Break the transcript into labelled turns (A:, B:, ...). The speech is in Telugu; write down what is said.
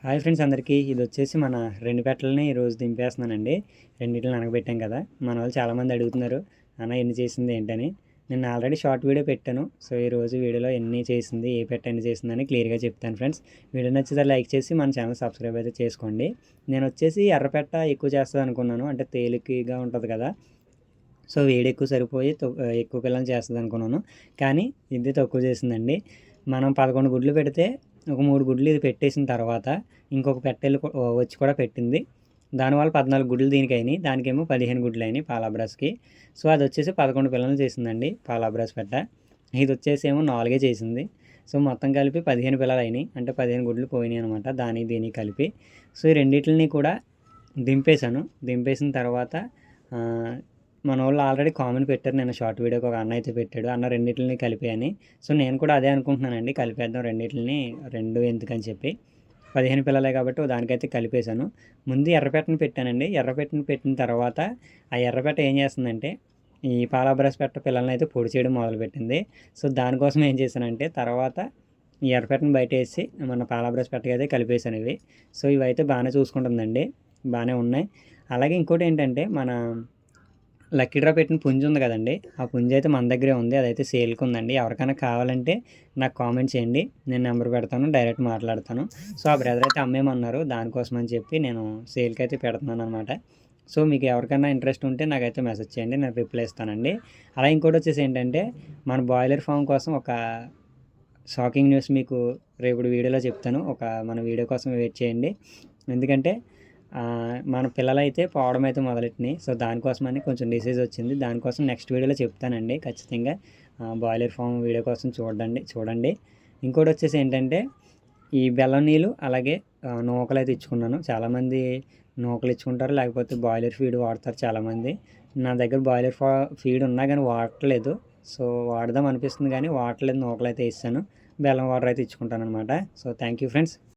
A: హాయ్ ఫ్రెండ్స్ అందరికీ. ఇది వచ్చేసి మన 2 పెట్టలని ఈరోజు దింపేస్తున్నానండి. రెండిటిని అనగబెట్టాం కదా! మన వాళ్ళు చాలామంది అడుగుతున్నారు, అన్న ఎన్ని చేసింది ఏంటని. నేను ఆల్రెడీ షార్ట్ వీడియో పెట్టాను. సో ఈరోజు వీడియోలో ఎన్ని చేసింది, ఏ పెట్ట ఎన్ని చేసిందని క్లియర్గా చెప్తాను ఫ్రెండ్స్. వీడియో నచ్చితే లైక్ చేసి మన ఛానల్ సబ్స్క్రైబ్ అయితే చేసుకోండి. నేను వచ్చేసి ఎర్రపెట్ట ఎక్కువ చేస్తుంది అనుకున్నాను, అంటే తేలికగా ఉంటుంది కదా, సో వేడి ఎక్కువ సరిపోయి ఎక్కువ పిల్లలు చేస్తుంది అనుకున్నాను. కానీ ఇది తక్కువ చేసిందండి. మనం 11 గుడ్లు పెడితే ఒక 3 గుడ్లు ఇది పెట్టేసిన తర్వాత ఇంకొక పెట్టెలు వచ్చి కూడా పెట్టింది. దానివల్ల 14 గుడ్లు దీనికి అయినాయి, దానికేమో 15 గుడ్లు అయినాయి పాలాబ్రాస్కి. సో అది వచ్చేసి 11 పిల్లలు చేసిందండి పాలాబ్రాస్ పెట్ట. ఇది వచ్చేసి ఏమో 4 చేసింది. సో మొత్తం కలిపి 15 పిల్లలు అయినాయి, అంటే 15 గుడ్లు పోయినాయి అనమాట దానికి దీనికి కలిపి. సో ఈ రెండింటిని కూడా దింపేశాను. దింపేసిన తర్వాత మన వాళ్ళు ఆల్రెడీ కామెంట్ పెట్టారు, నేను షార్ట్ వీడియోకి ఒక అన్న అయితే పెట్టాడు, అన్న రెండింటిని కలిపేయని. సో నేను కూడా అదే అనుకుంటున్నానండి, కలిపేద్దాం రెండింటిని, రెండు ఎందుకని చెప్పి. 15 పిల్లలే కాబట్టి దానికైతే కలిపేశాను. ముందు ఎర్రపెట్టను పెట్టానండి. ఎర్రపెట్టను పెట్టిన తర్వాత ఆ ఎర్రపెట్ట ఏం చేస్తుందంటే ఈ పాలాబ్రాస్ పెట్ట పిల్లల్ని అయితే పొడి చేయడం మొదలుపెట్టింది. సో దానికోసం ఏం చేశానంటే తర్వాత ఈ ఎర్రపెట్టను బయట వేసి మన పాలాబ్రాస్ పెట్టకి అయితే కలిపేశాను ఇవి. సో ఇవైతే బాగానే చూసుకుంటుందండి, బాగానే ఉన్నాయి. అలాగే ఇంకోటి ఏంటంటే మన లక్కీ డ్రా పెట్టిన పుంజు ఉంది కదండి, ఆ పుంజు అయితే మన దగ్గరే ఉంది, అదైతే సేల్కి ఉందండి. ఎవరికైనా కావాలంటే నాకు కామెంట్ చేయండి, నేను నెంబర్ పెడతాను, డైరెక్ట్ మాట్లాడతాను. సో ఆ బ్రదర్ అయితే అమ్మేమన్నారు, దానికోసం అని చెప్పి నేను సేల్కి అయితే పెడుతున్నాను అనమాట. సో మీకు ఎవరికైనా ఇంట్రెస్ట్ ఉంటే నాకైతే మెసేజ్ చేయండి, నేను రిప్లై ఇస్తానండి. అలా ఇంకోటి వచ్చేసి ఏంటంటే మన బాయిలర్ ఫామ్ కోసం ఒక షాకింగ్ న్యూస్ మీకు రేపు వీడియోలో చెప్తాను. మన వీడియో కోసం వెయిట్ చేయండి, ఎందుకంటే మన పిల్లలైతే పోవడం అయితే మొదలెట్టినాయి. సో దానికోసమని కొంచెం డిసీజ్ వచ్చింది, దానికోసం నెక్స్ట్ వీడియోలో చెప్తానండి ఖచ్చితంగా. బాయిలర్ ఫామ్ వీడియో కోసం చూడండి. ఇంకోటి వచ్చేసి ఏంటంటే ఈ బెల్లం నీళ్ళు అలాగే నూకలు అయితే ఇచ్చుకున్నాను. చాలామంది నూకలు ఇచ్చుకుంటారు, లేకపోతే బాయిలర్ ఫీడ్ వాడతారు చాలామంది. నా దగ్గర బాయిలర్ ఫీడ్ ఉన్నా కానీ వాడట్లేదు. సో వాడదాం అనిపిస్తుంది కానీ వాడట్లేదు. నూకలు అయితే ఇస్తాను, బెల్లం వాటర్ అయితే ఇచ్చుకుంటాను అనమాట. So thank you friends.